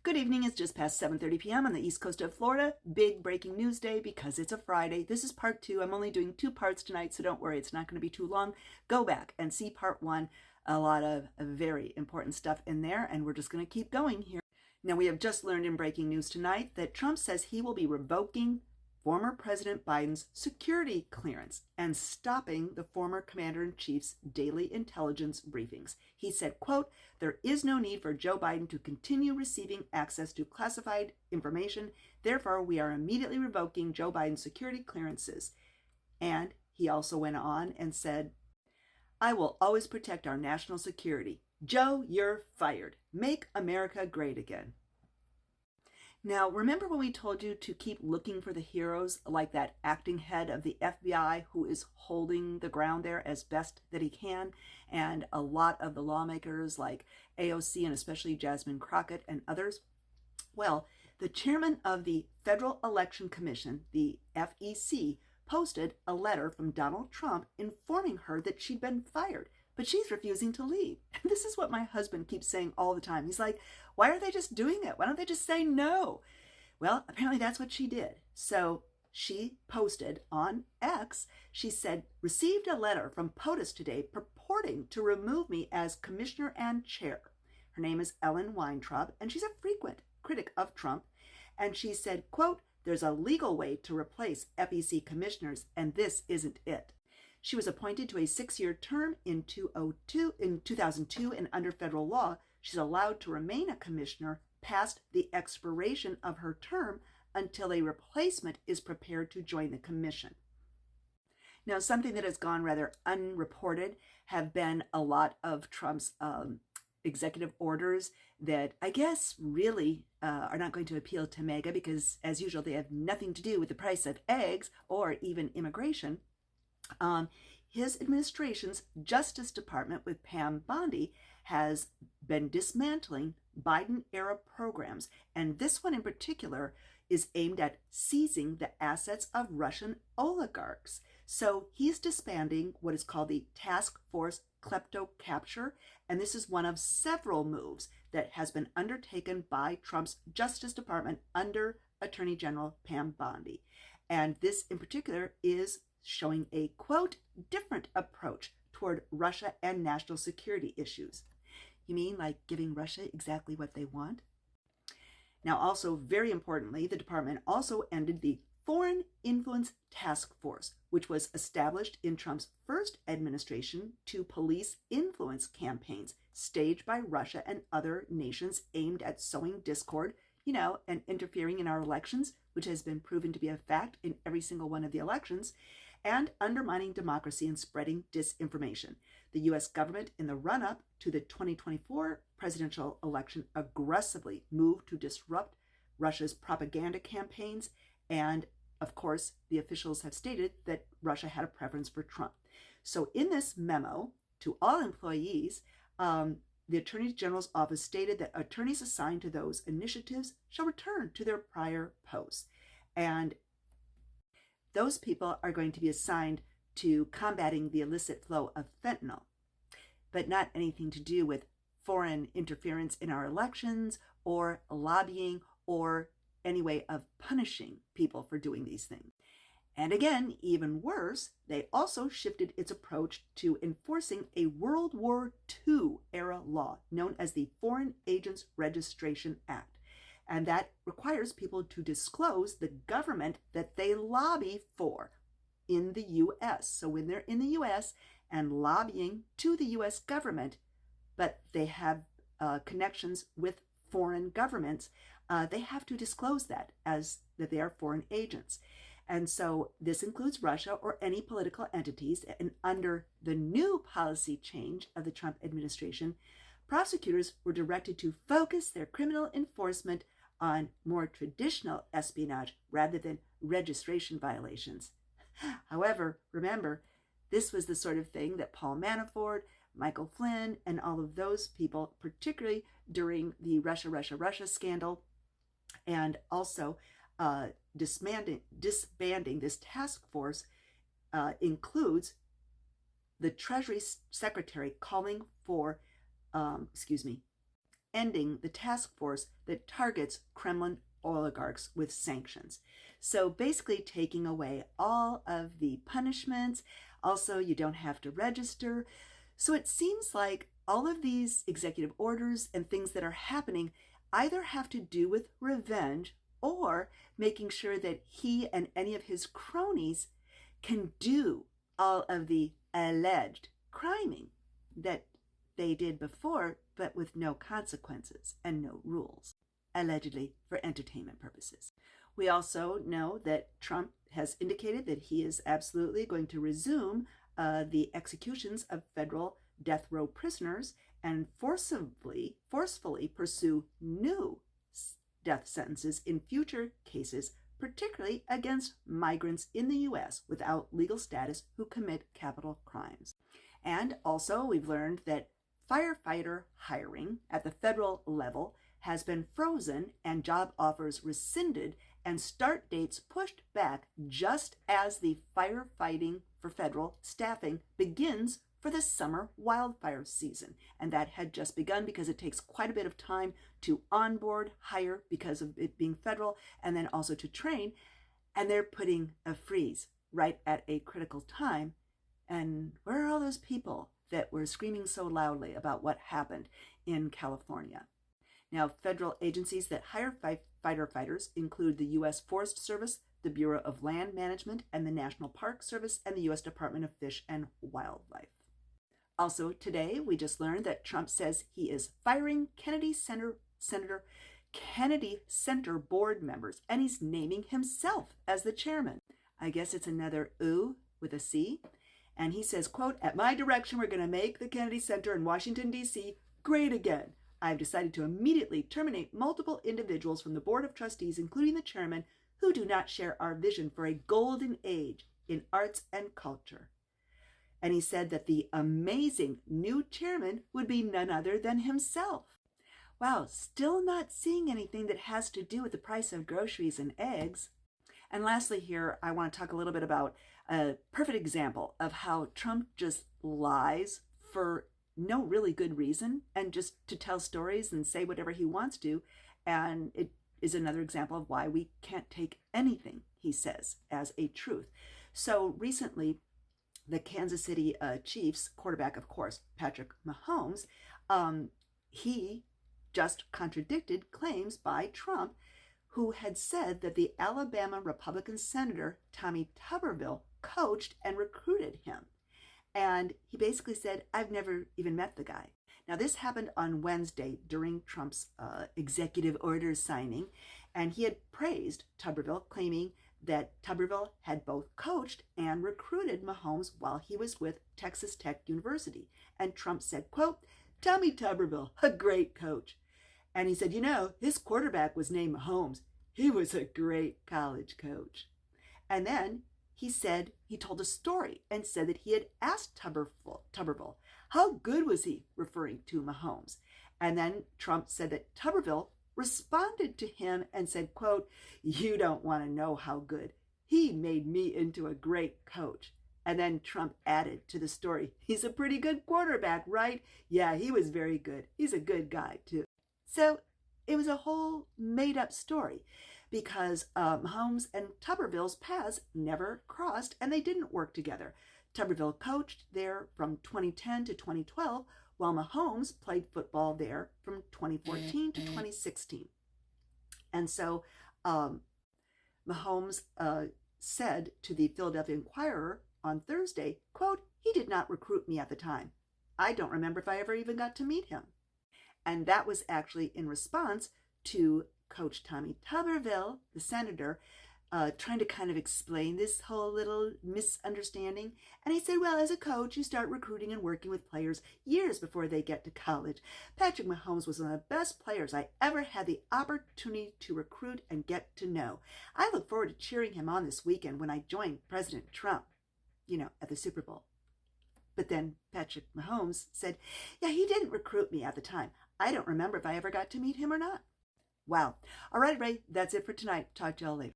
Good evening. It's just past 7:30 p.m. on the east coast of Florida. Big breaking news day because it's a Friday. This is part 2. I'm only doing 2 parts tonight, so don't worry. It's not going to be too long. Go back and see part 1. A lot of very important stuff in there, and we're just going to keep going here. Now, we have just learned in breaking news tonight that Trump says he will be revoking former President Biden's security clearance and stopping the former commander-in-chief's daily intelligence briefings. He said, quote, "There is no need for Joe Biden to continue receiving access to classified information. Therefore, we are immediately revoking Joe Biden's security clearances." And he also went on and said, "I will always protect our national security. Joe, you're fired. Make America great again." Now, remember when we told you to keep looking for the heroes like that acting head of the FBI who is holding the ground there as best that he can, and a lot of the lawmakers like AOC and especially Jasmine Crockett and others? Well, the chairman of the Federal Election Commission, the FEC, posted a letter from Donald Trump informing her that she'd been fired, but she's refusing to leave. And this is what my husband keeps saying all the time. He's like, why are they just doing it? Why don't they just say no? Well, apparently that's what she did. So she posted on X, she said, "Received a letter from POTUS today purporting to remove me as commissioner and chair." Her name is Ellen Weintraub, and she's a frequent critic of Trump. And she said, quote, "There's a legal way to replace FEC commissioners, and this isn't it." She was appointed to a 6-year term in 2002, and under federal law, she's allowed to remain a commissioner past the expiration of her term until a replacement is prepared to join the commission. Now, something that has gone rather unreported have been a lot of Trump's executive orders that I guess really are not going to appeal to MAGA because, as usual, they have nothing to do with the price of eggs or even immigration. His administration's Justice Department with Pam Bondi has been dismantling Biden-era programs, and this one in particular is aimed at seizing the assets of Russian oligarchs. So he's disbanding what is called the Task Force Klepto Capture, and this is one of several moves that has been undertaken by Trump's Justice Department under Attorney General Pam Bondi. And this in particular is showing a, quote, different approach toward Russia and national security issues. You mean like giving Russia exactly what they want? Now, also very importantly, the department also ended the Foreign Influence Task Force, which was established in Trump's first administration to police influence campaigns staged by Russia and other nations aimed at sowing discord, and interfering in our elections, which has been proven to be a fact in every single one of the elections, and undermining democracy and spreading disinformation. The U.S. government, in the run-up to the 2024 presidential election, aggressively moved to disrupt Russia's propaganda campaigns, and of course, the officials have stated that Russia had a preference for Trump. So in this memo to all employees, the Attorney General's office stated that attorneys assigned to those initiatives shall return to their prior posts. And those people are going to be assigned to combating the illicit flow of fentanyl, but not anything to do with foreign interference in our elections or lobbying or any way of punishing people for doing these things. And again, even worse, they also shifted its approach to enforcing a World War II era law known as the Foreign Agents Registration Act. And that requires people to disclose the government that they lobby for in the U.S. So when they're in the U.S. and lobbying to the U.S. government, but they have connections with foreign governments, they have to disclose that as that they are foreign agents. And so this includes Russia or any political entities. And under the new policy change of the Trump administration, prosecutors were directed to focus their criminal enforcement on more traditional espionage rather than registration violations. However, remember, this was the sort of thing that Paul Manafort, Michael Flynn, and all of those people, particularly during the Russia scandal, and also disbanding this task force includes the Treasury Secretary calling for ending the task force that targets Kremlin oligarchs with sanctions. So basically taking away all of the punishments. Also, you don't have to register. So it seems like all of these executive orders and things that are happening either have to do with revenge or making sure that he and any of his cronies can do all of the alleged criming that they did before, but with no consequences and no rules, allegedly for entertainment purposes. We also know that Trump has indicated that he is absolutely going to resume the executions of federal death row prisoners and forcefully pursue new death sentences in future cases, particularly against migrants in the U.S. without legal status who commit capital crimes. And also, we've learned that firefighter hiring at the federal level has been frozen and job offers rescinded and start dates pushed back just as the firefighting for federal staffing begins for the summer wildfire season. And that had just begun because it takes quite a bit of time to onboard, hire because of it being federal, and then also to train. And they're putting a freeze right at a critical time. And where are all those people that were screaming so loudly about what happened in California? Now, federal agencies that hire firefighters include the U.S. Forest Service, the Bureau of Land Management, and the National Park Service, and the U.S. Department of Fish and Wildlife. Also today, we just learned that Trump says he is firing Senator Kennedy Center board members, and he's naming himself as the chairman. I guess it's another ooh with a C. And he says, quote, "At my direction, we're going to make the Kennedy Center in Washington, D.C. great again. I've decided to immediately terminate multiple individuals from the Board of Trustees, including the chairman, who do not share our vision for a golden age in arts and culture." And he said that the amazing new chairman would be none other than himself. Wow, still not seeing anything that has to do with the price of groceries and eggs. And lastly here, I want to talk a little bit about a perfect example of how Trump just lies for no really good reason and just to tell stories and say whatever he wants to. And it is another example of why we can't take anything he says as a truth. So recently, the Kansas City Chiefs quarterback, of course, Patrick Mahomes, he just contradicted claims by Trump, who had said that the Alabama Republican Senator Tommy Tuberville coached and recruited him. And he basically said, "I've never even met the guy." Now, this happened on Wednesday during Trump's executive order signing, and he had praised Tuberville, claiming that Tuberville had both coached and recruited Mahomes while he was with Texas Tech University. And Trump said, quote, "Tommy Tuberville, a great coach." And he said, his quarterback was named Mahomes. He was a great college coach. And then he told a story and said that he had asked Tuberville, how good was he, referring to Mahomes. And then Trump said that Tuberville responded to him and said, quote, "You don't want to know how good. He made me into a great coach." And then Trump added to the story, "He's a pretty good quarterback, right? Yeah, he was very good. He's a good guy, too." So it was a whole made-up story because Mahomes and Tuberville's paths never crossed and they didn't work together. Tuberville coached there from 2010 to 2012, while Mahomes played football there from 2014 to 2016. And so Mahomes said to the Philadelphia Inquirer on Thursday, quote, "He did not recruit me at the time. I don't remember if I ever even got to meet him." And that was actually in response to Coach Tommy Tuberville, the senator, trying to kind of explain this whole little misunderstanding. And he said, well, as a coach, you start recruiting and working with players years before they get to college. Patrick Mahomes was one of the best players I ever had the opportunity to recruit and get to know. I look forward to cheering him on this weekend when I join President Trump, at the Super Bowl. But then Patrick Mahomes said, yeah, he didn't recruit me at the time. I don't remember if I ever got to meet him or not. Wow. All right, Ray, that's it for tonight. Talk to y'all later.